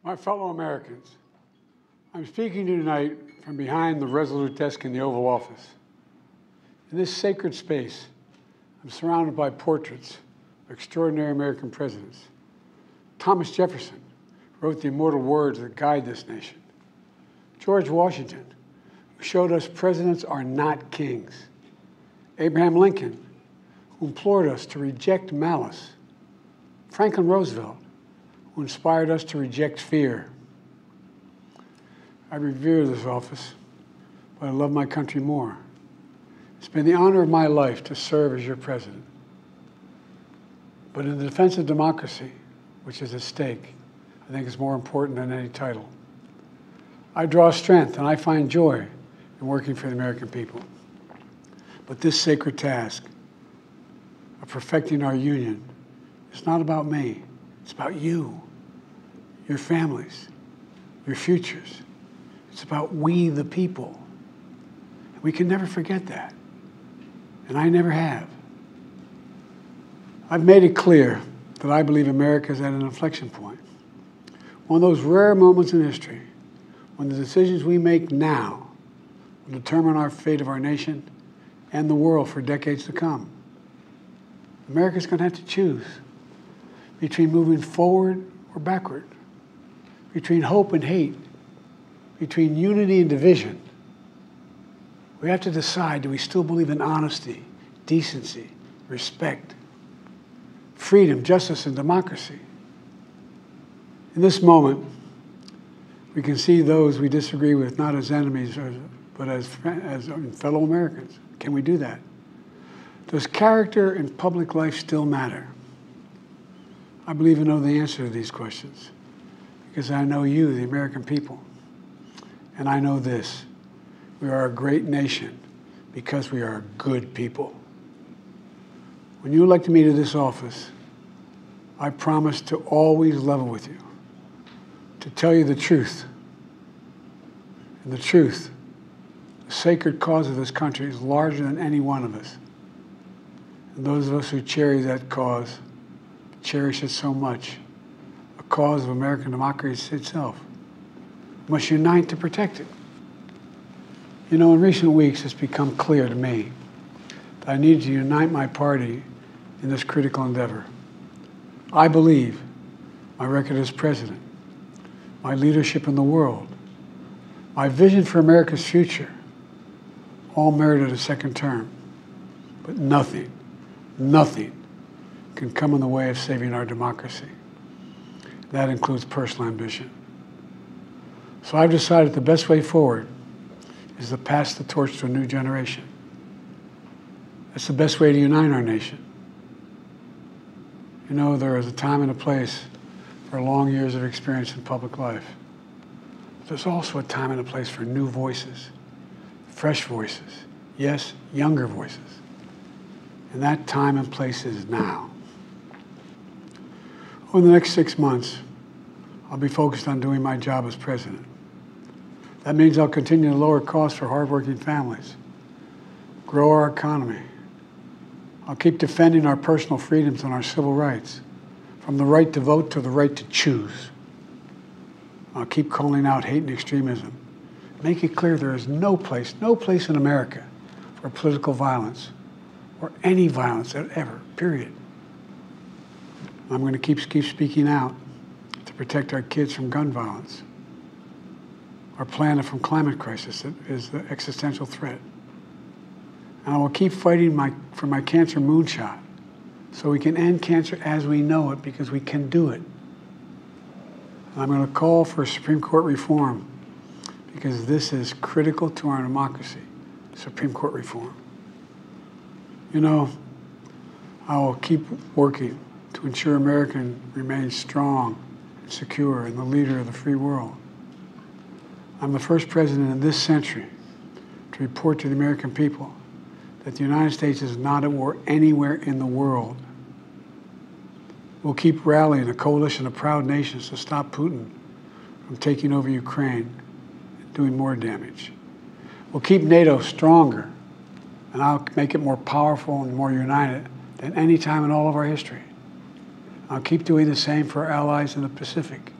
My fellow Americans, I'm speaking to you tonight from behind the resolute desk in the Oval Office. In this sacred space, I'm surrounded by portraits of extraordinary American presidents. Thomas Jefferson wrote the immortal words that guide this nation. George Washington, who showed us presidents are not kings. Abraham Lincoln, who implored us to reject malice. Franklin Roosevelt, who inspired us to reject fear. I revere this office, but I love my country more. It's been the honor of my life to serve as your president. But in the defense of democracy, which is at stake, I think it's more important than any title. I draw strength and I find joy in working for the American people. But this sacred task of perfecting our union is not about me. It's about you, your families, your futures. It's about we, the people. And we can never forget that. And I never have. I've made it clear that I believe America is at an inflection point. One of those rare moments in history when the decisions we make now will determine our fate of our nation and the world for decades to come. America's going to have to choose between moving forward or backward, between hope and hate, between unity and division. We have to decide, do we still believe in honesty, decency, respect, freedom, justice, and democracy? In this moment, we can see those we disagree with not as enemies, but as fellow Americans. Can we do that? Does character in public life still matter? I believe I know the answer to these questions because I know you, the American people. And I know this, we are a great nation because we are good people. When you elected me to this office, I promised to always level with you, to tell you the truth. And the truth, the sacred cause of this country is larger than any one of us. And those of us who cherish that cause, cherish it so much, a cause of American democracy itself, must unite to protect it. You know, in recent weeks, it's become clear to me that I need to unite my party in this critical endeavor. I believe my record as president, my leadership in the world, my vision for America's future, all merited a second term. But nothing can come in the way of saving our democracy. That includes personal ambition. So I've decided the best way forward is to pass the torch to a new generation. That's the best way to unite our nation. You know, there is a time and a place for long years of experience in public life. But there's also a time and a place for new voices, fresh voices, yes, younger voices. And that time and place is now. Over the next 6 months, I'll be focused on doing my job as president. That means I'll continue to lower costs for hardworking families, grow our economy. I'll keep defending our personal freedoms and our civil rights, from the right to vote to the right to choose. I'll keep calling out hate and extremism. Make it clear there is no place in America for political violence or any violence ever, period. I'm going to keep speaking out to protect our kids from gun violence, our planet from climate crisis that is the existential threat. And I will keep fighting for my cancer moonshot so we can end cancer as we know it, because we can do it. And I'm going to call for Supreme Court reform because this is critical to our democracy, Supreme Court reform. You know, I will keep working to ensure America remains strong and secure and the leader of the free world. I'm the first president in this century to report to the American people that the United States is not at war anywhere in the world. We'll keep rallying a coalition of proud nations to stop Putin from taking over Ukraine and doing more damage. We'll keep NATO stronger, and I'll make it more powerful and more united than any time in all of our history. I'll keep doing the same for our allies in the Pacific.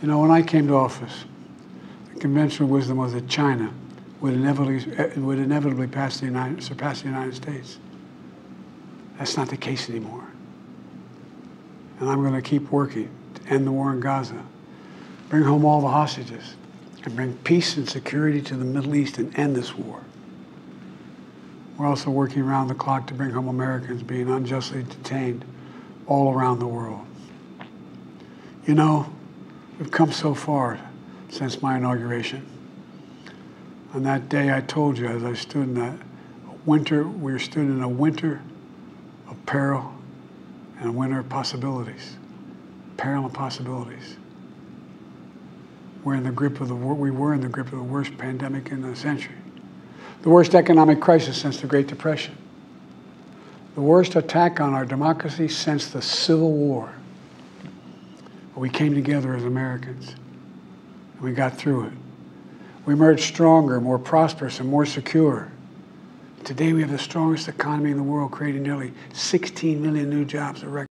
You know, when I came to office, the conventional wisdom was that China would inevitably surpass the United States. That's not the case anymore. And I'm going to keep working to end the war in Gaza, bring home all the hostages, and bring peace and security to the Middle East and end this war. We're also working around the clock to bring home Americans being unjustly detained all around the world. You know, we've come so far since my inauguration. On that day, I told you, as I stood in that winter, we stood in a winter of peril and a winter of possibilities. Peril and possibilities. We were in the grip of the worst pandemic in a century. The worst economic crisis since the Great Depression. The worst attack on our democracy since the Civil War. But we came together as Americans, and we got through it. We emerged stronger, more prosperous, and more secure. Today we have the strongest economy in the world, creating nearly 16 million new jobs, a record.